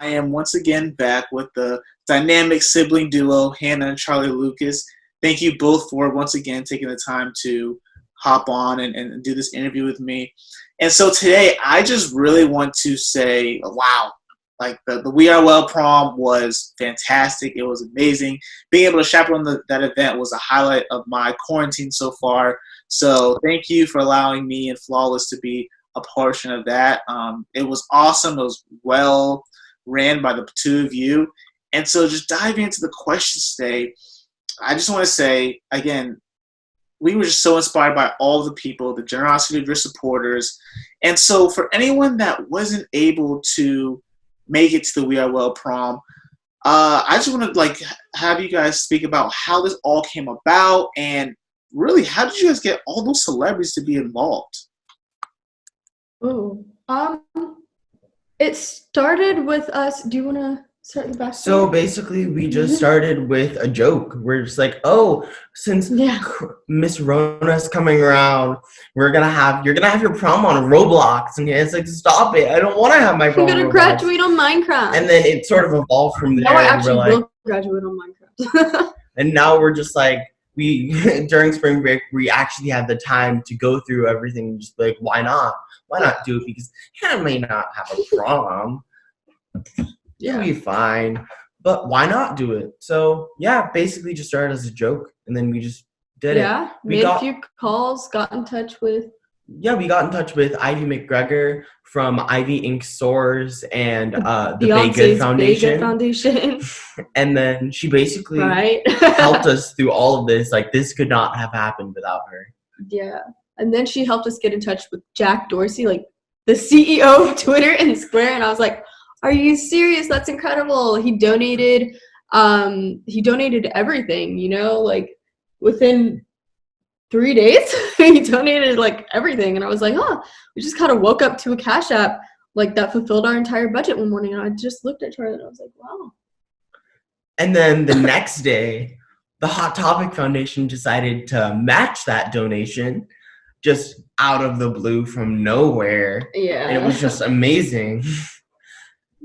I am once again back with the dynamic sibling duo, Hannah and Charlie Lucas. Thank you both for once again taking the time to hop on and do this interview with me. And so today, I just really want to say, wow, like the We Are Well prom was fantastic. It was amazing. Being able to chaperone that event was a highlight of my quarantine so far. So thank you for allowing me and Flawless to be a portion of that. It was awesome. It was well ran by the two of you. And so just diving into the questions today, I just want to say, again, we were just so inspired by all the people, the generosity of your supporters. And so for anyone that wasn't able to make it to the We Are Well prom, I just want to have you guys speak about how this all came about and really how did you guys get all those celebrities to be involved? Oh, it started with us. Do you want to start the back? So basically, we just started with a joke. We're just like, oh, since Miss Rona's coming around, you're gonna have your prom on Roblox, and it's like, stop it! I don't want to have my prom. I'm gonna graduate on Minecraft. And then it sort of evolved from there. No, I actually will graduate on Minecraft. And now we're just like, during spring break, we actually had the time to go through everything and just be like, why not? Why not do it? Because Hannah may not have a prom. It'll be fine. But why not do it? So, yeah, basically just started as a joke. And then we just did it. Yeah, made a few calls, got in touch with... Yeah, we got in touch with Ivy McGregor from Ivy Ink Stores and the Bay Good Foundation. And then she basically helped us through all of this. Like, this could not have happened without her. Yeah. And then she helped us get in touch with Jack Dorsey, like the CEO of Twitter and Square. And I was like, are you serious? That's incredible. He donated everything, like within 3 days, he donated like everything. And I was like, we just kind of woke up to a Cash App like that fulfilled our entire budget one morning. And I just looked at Charlie and I was like, wow. And then the next day, the Hot Topic Foundation decided to match that donation just out of the blue from nowhere. Yeah. And it was just amazing.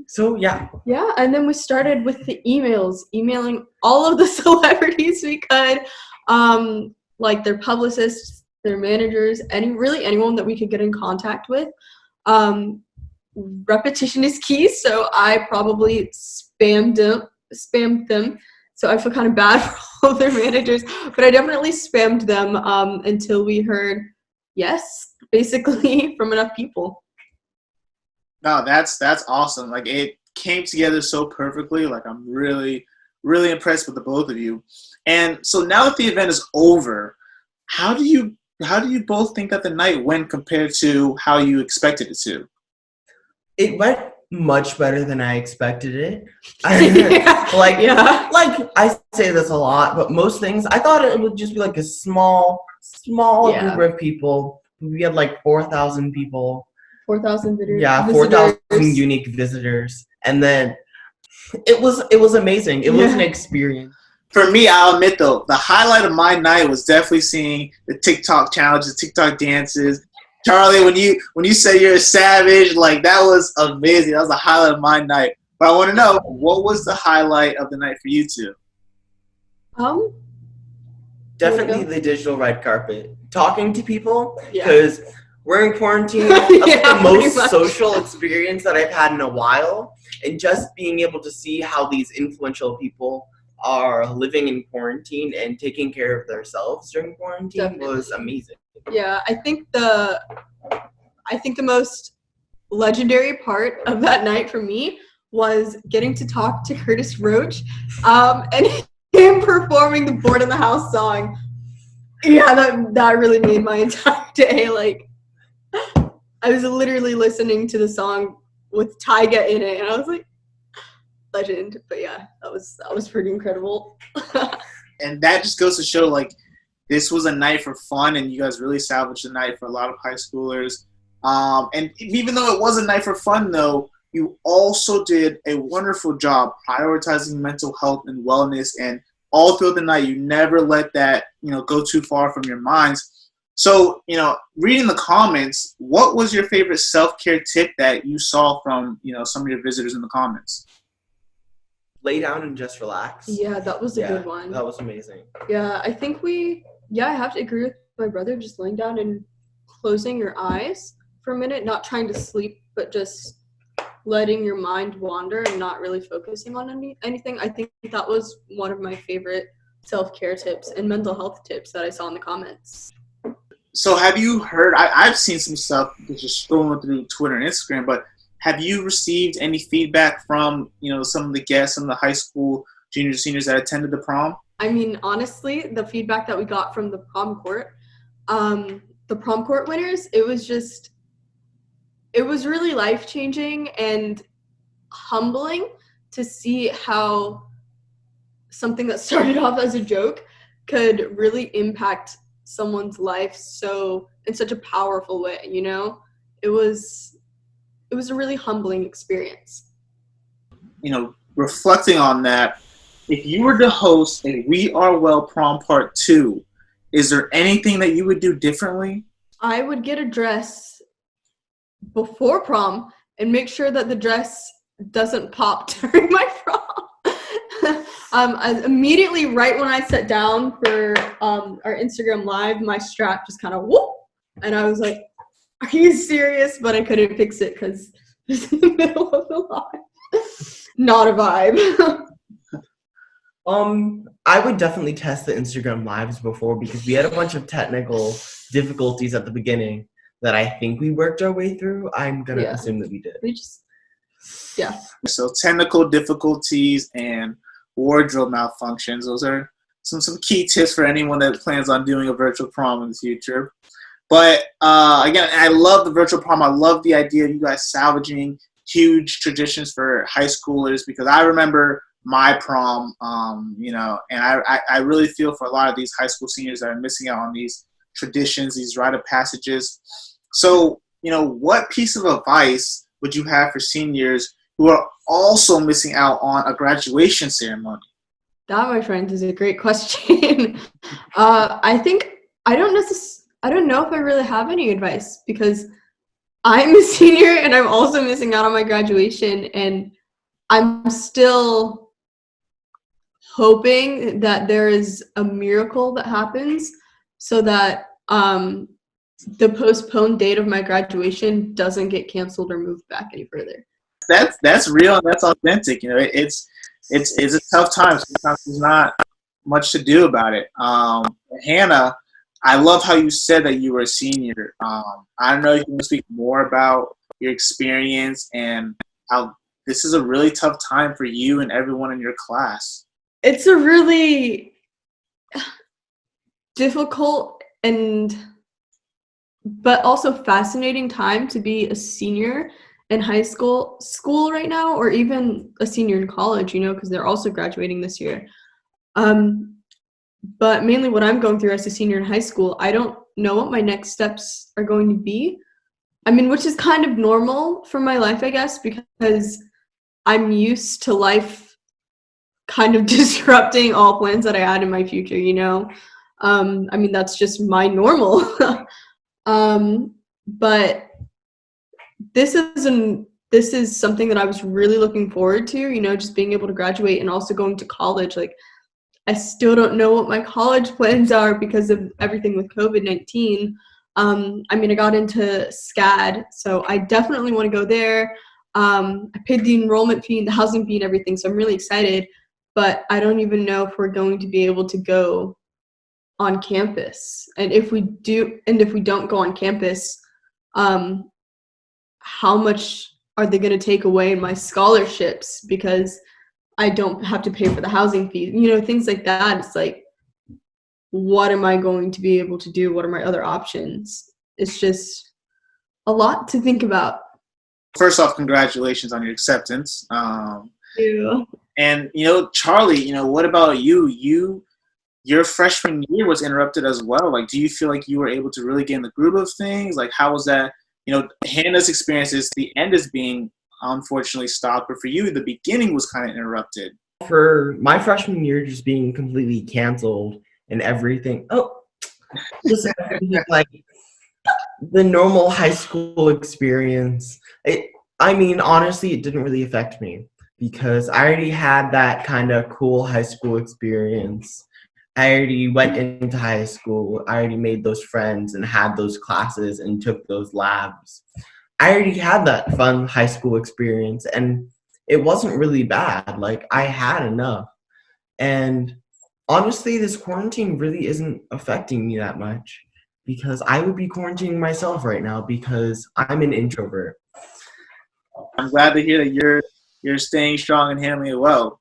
So, yeah. Yeah, and then we started with the emailing all of the celebrities we could, like their publicists, their managers, anyone that we could get in contact with. Repetition is key, so I probably spammed them. So I feel kind of bad for all of their managers, but I definitely spammed them until we heard yes, basically, from enough people. No, that's awesome. Like, it came together so perfectly. Like, I'm really, really impressed with the both of you. And so now that the event is over, how do you both think that the night went compared to how you expected it to? It went much better than I expected it. Like I say this a lot, but most things I thought it would just be like a small group of people. We had like 4,000 people. 4,000 visitors. Yeah, 4,000 unique visitors. And then it was amazing. It was an experience. For me, I'll admit though, the highlight of my night was definitely seeing the TikTok challenges, TikTok dances. Charlie, when you say you're a savage, like that was amazing. That was the highlight of my night. But I want to know, what was the highlight of the night for you two? Definitely the digital red carpet. Talking to people, because we're in quarantine. That's the most social experience that I've had in a while. And just being able to see how these influential people are living in quarantine and taking care of themselves during quarantine was amazing. Yeah, I think the most legendary part of that night for me was getting to talk to Curtis Roach and him performing the Bored in the House song. Yeah, that really made my entire day. Like, I was literally listening to the song with Tyga in it, and I was like, legend. But yeah, that was pretty incredible. And that just goes to show, like, this was a night for fun, and you guys really salvaged the night for a lot of high schoolers. And even though it was a night for fun, though, you also did a wonderful job prioritizing mental health and wellness. And all through the night, you never let that, go too far from your minds. So, reading the comments, what was your favorite self-care tip that you saw from, some of your visitors in the comments? Lay down and just relax. Yeah, that was a good one. That was amazing. Yeah, I think I have to agree with my brother, just laying down and closing your eyes for a minute, not trying to sleep, but just letting your mind wander and not really focusing on anything. I think that was one of my favorite self-care tips and mental health tips that I saw in the comments. So have you heard, I've seen some stuff just scrolling through Twitter and Instagram, but have you received any feedback from, some of the guests, some of the high school juniors, seniors that attended the prom? I mean, honestly, the feedback that we got from the prom court winners, it was really life-changing and humbling to see how something that started off as a joke could really impact someone's life in such a powerful way, It was a really humbling experience. Reflecting on that, if you were to host a We Are Well Prom Part 2, is there anything that you would do differently? I would get a dress before prom and make sure that the dress doesn't pop during my prom. Immediately right when I sat down for our Instagram live, my strap just kind of whoop, and I was like, are you serious? But I couldn't fix it because it's in the middle of the live. Not a vibe. I would definitely test the Instagram lives before, because we had a bunch of technical difficulties at the beginning that I think we worked our way through. I'm going to assume that we did. So technical difficulties and wardrobe malfunctions, those are some key tips for anyone that plans on doing a virtual prom in the future. But again, I love the virtual prom. I love the idea of you guys salvaging huge traditions for high schoolers, because I remember my prom, and I really feel for a lot of these high school seniors that are missing out on these traditions, these rite of passages. So, what piece of advice would you have for seniors who are also missing out on a graduation ceremony? That, my friend, is a great question. I don't know if I really have any advice, because I'm a senior and I'm also missing out on my graduation, and I'm still hoping that there is a miracle that happens so that the postponed date of my graduation doesn't get canceled or moved back any further. That's real and that's authentic. It's a tough time. Sometimes there's not much to do about it. Hannah, I love how you said that you were a senior. I don't know if you can speak more about your experience and how this is a really tough time for you and everyone in your class. It's a really difficult but also fascinating time to be a senior in high school right now, or even a senior in college, because they're also graduating this year. But mainly what I'm going through as a senior in high school, I don't know what my next steps are going to be. I mean, which is kind of normal for my life, I guess, because I'm used to life kind of disrupting all plans that I had in my future, I mean, that's just my normal. But this is something that I was really looking forward to, just being able to graduate and also going to college. Like, I still don't know what my college plans are because of everything with COVID-19. I mean, I got into SCAD, so I definitely want to go there. I paid the enrollment fee and the housing fee and everything, so I'm really excited. But I don't even know if we're going to be able to go on campus. And if we don't go on campus, how much are they going to take away in my scholarships because I don't have to pay for the housing fee? Things like that. It's like, what am I going to be able to do? What are my other options? It's just a lot to think about. First off, congratulations on your acceptance. Thank you. And, Charlie, what about you? Your freshman year was interrupted as well. Like, do you feel like you were able to really get in the groove of things? Like, how was that? Hannah's experience is the end is being unfortunately stopped, but for you, the beginning was kind of interrupted. For my freshman year just being completely canceled and everything. Oh, just like the normal high school experience. I mean, honestly, it didn't really affect me because I already had that kind of cool high school experience. I already went into high school. I already made those friends and had those classes and took those labs. I already had that fun high school experience, and it wasn't really bad. Like, I had enough. And honestly, this quarantine really isn't affecting me that much because I would be quarantining myself right now because I'm an introvert. I'm glad to hear that you're staying strong and handling it well.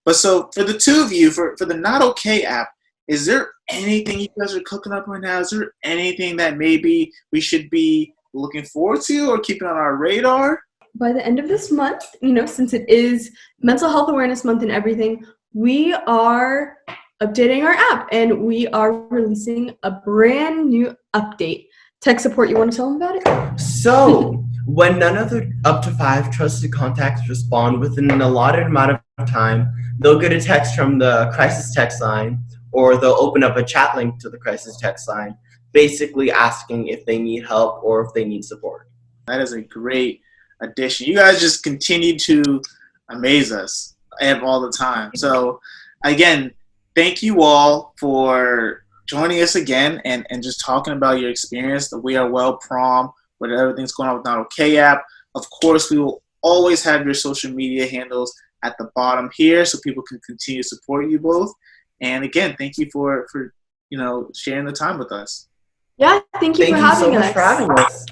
But so for the two of you, for the notOK app, is there anything you guys are cooking up right now? Is there anything that maybe we should be looking forward to or keeping on our radar? By the end of this month, since it is Mental Health Awareness Month and everything, we are updating our app and we are releasing a brand new update. Tech support, you want to tell them about it? So, when none of the up to 5 trusted contacts respond within an allotted amount of time, they'll get a text from the crisis text line, or they'll open up a chat link to the crisis text line, basically asking if they need help or if they need support. That is a great addition. You guys just continue to amaze us all the time. So, again, thank you all for joining us again and just talking about your experience, the We Are Well Prom, with everything's going on with notOK app. Of course, we will always have your social media handles at the bottom here so people can continue to support you both. And again, thank you for sharing the time with us. Yeah, thank you for having us. Thank you so much for having us.